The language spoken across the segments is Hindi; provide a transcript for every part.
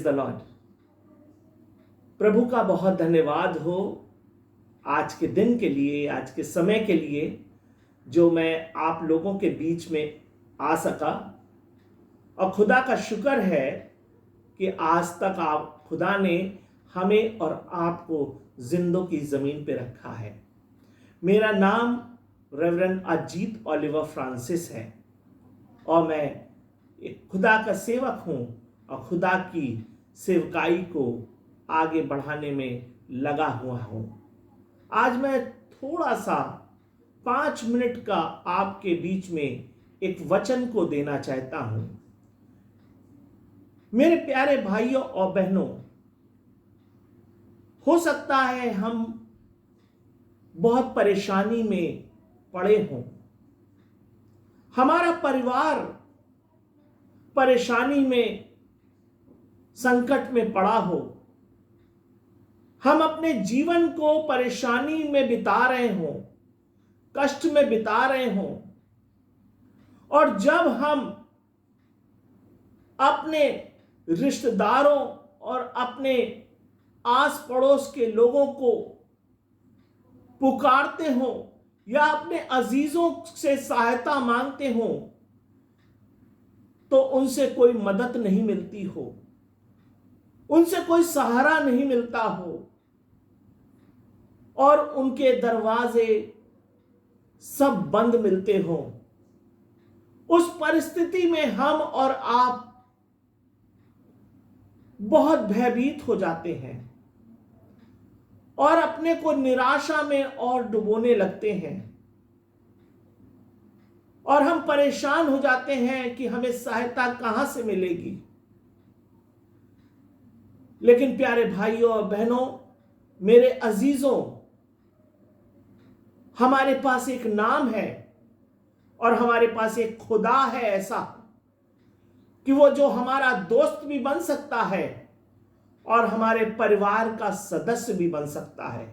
The Lord. प्रभु का बहुत धन्यवाद हो आज के दिन के लिए, आज के समय के लिए, जो मैं आप लोगों के बीच में आ सका। और खुदा का शुक्र है कि आज तक आप खुदा ने हमें और आपको जिंदों की जमीन पे रखा है। मेरा नाम रेवरेंड अजीत ओलिवर फ्रांसिस है और मैं एक खुदा का सेवक हूं और खुदा की सेवकाई को आगे बढ़ाने में लगा हुआ हूं। आज मैं थोड़ा सा 5 मिनट का आपके बीच में एक वचन को देना चाहता हूं। मेरे प्यारे भाइयों और बहनों, हो सकता है हम बहुत परेशानी में पड़े हों, हमारा परिवार परेशानी में, संकट में पड़ा हो, हम अपने जीवन को परेशानी में बिता रहे हों, कष्ट में बिता रहे हों, और जब हम अपने रिश्तेदारों और अपने आस पड़ोस के लोगों को पुकारते हो या अपने अजीजों से सहायता मांगते हो तो उनसे कोई मदद नहीं मिलती हो, उनसे कोई सहारा नहीं मिलता हो और उनके दरवाजे सब बंद मिलते हो। उस परिस्थिति में हम और आप बहुत भयभीत हो जाते हैं और अपने को निराशा में और डुबोने लगते हैं और हम परेशान हो जाते हैं कि हमें सहायता कहां से मिलेगी। लेकिन प्यारे भाइयों और बहनों, मेरे अजीजों, हमारे पास एक नाम है और हमारे पास एक खुदा है ऐसा कि वो जो हमारा दोस्त भी बन सकता है और हमारे परिवार का सदस्य भी बन सकता है।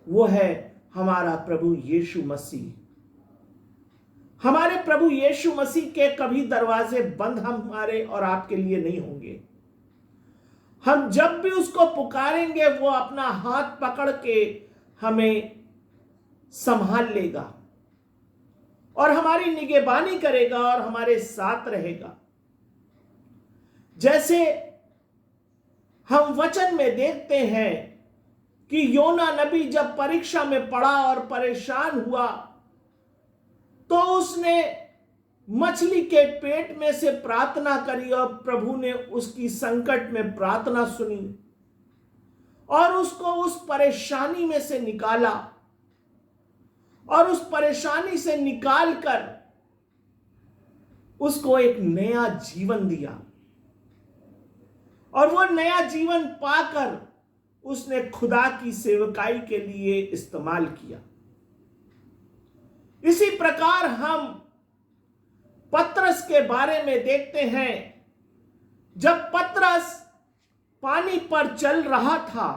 वो है हमारा प्रभु यीशु मसीह। हमारे प्रभु यीशु मसीह के कभी दरवाजे बंद हमारे और आपके लिए नहीं होंगे। हम जब भी उसको पुकारेंगे वो अपना हाथ पकड़ के हमें संभाल लेगा और हमारी निगहबानी करेगा और हमारे साथ रहेगा। जैसे हम वचन में देखते हैं कि योना नबी जब परीक्षा में पड़ा और परेशान हुआ तो उसने मछली के पेट में से प्रार्थना करी और प्रभु ने उसकी संकट में प्रार्थना सुनी और उसको उस परेशानी में से निकाला और उस परेशानी से निकालकर उसको एक नया जीवन दिया और वो नया जीवन पाकर उसने खुदा की सेवकाई के लिए इस्तेमाल किया। इसी प्रकार हम पतरस के बारे में देखते हैं। जब पतरस पानी पर चल रहा था,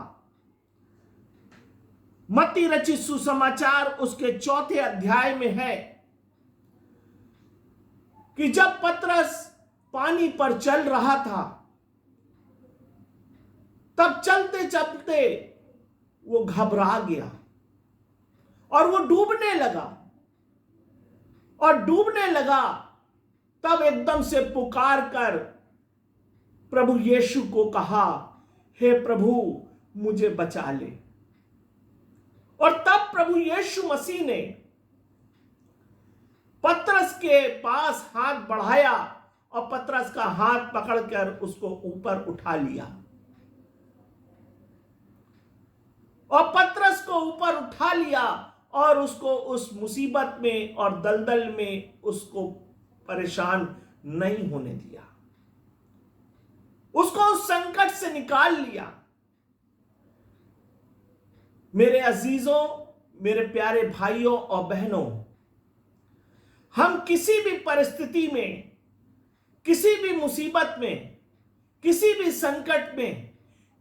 मत्ती रचित सुसमाचार उसके 4 अध्याय में है कि जब पतरस पानी पर चल रहा था तब चलते चलते वो घबरा गया और वो डूबने लगा और डूबने लगा। तब एकदम से पुकार कर प्रभु यीशु को कहा, हे प्रभु मुझे बचा ले। और तब प्रभु यीशु मसीह ने पतरस के पास हाथ बढ़ाया और पतरस का हाथ पकड़कर उसको ऊपर उठा लिया और पतरस को ऊपर उठा लिया और उसको उस मुसीबत में और दलदल में उसको परेशान नहीं होने दिया, उसको उस संकट से निकाल लिया। मेरे अजीजों, मेरे प्यारे भाइयों और बहनों, हम किसी भी परिस्थिति में, किसी भी मुसीबत में, किसी भी संकट में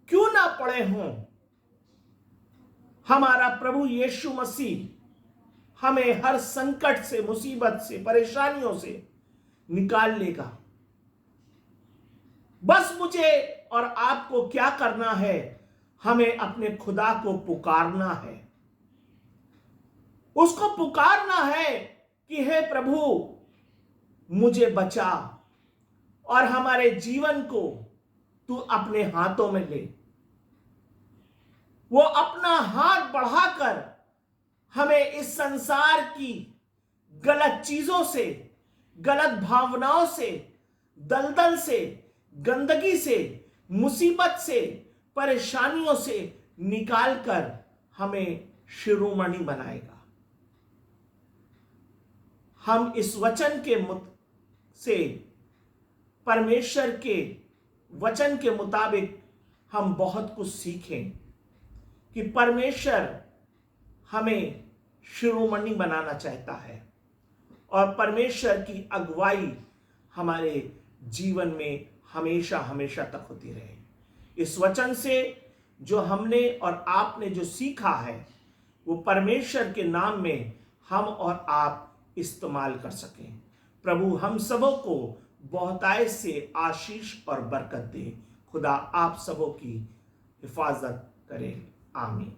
क्यों ना पड़े हों, हमारा प्रभु यीशु मसीह हमें हर संकट से, मुसीबत से, परेशानियों से निकाल लेगा। बस मुझे और आपको क्या करना है? हमें अपने खुदा को पुकारना है, उसको पुकारना है कि हे प्रभु मुझे बचा, और हमारे जीवन को तू अपने हाथों में ले। वो अपना हाथ बढ़ाकर हमें इस संसार की गलत चीजों से, गलत भावनाओं से, दलदल से, गंदगी से, मुसीबत से, परेशानियों से निकालकर हमें शिरोमणि बनाएगा। हम इस वचन के से, परमेश्वर के वचन के मुताबिक हम बहुत कुछ सीखें कि परमेश्वर हमें शिरोमणि बनाना चाहता है और परमेश्वर की अगुवाई हमारे जीवन में हमेशा हमेशा तक होती रहे। इस वचन से जो हमने और आपने जो सीखा है वो परमेश्वर के नाम में हम और आप इस्तेमाल कर सकें। प्रभु हम सबों को बहुतायत से आशीष और बरकत दे। खुदा आप सबों की हिफाजत करे। आमीन।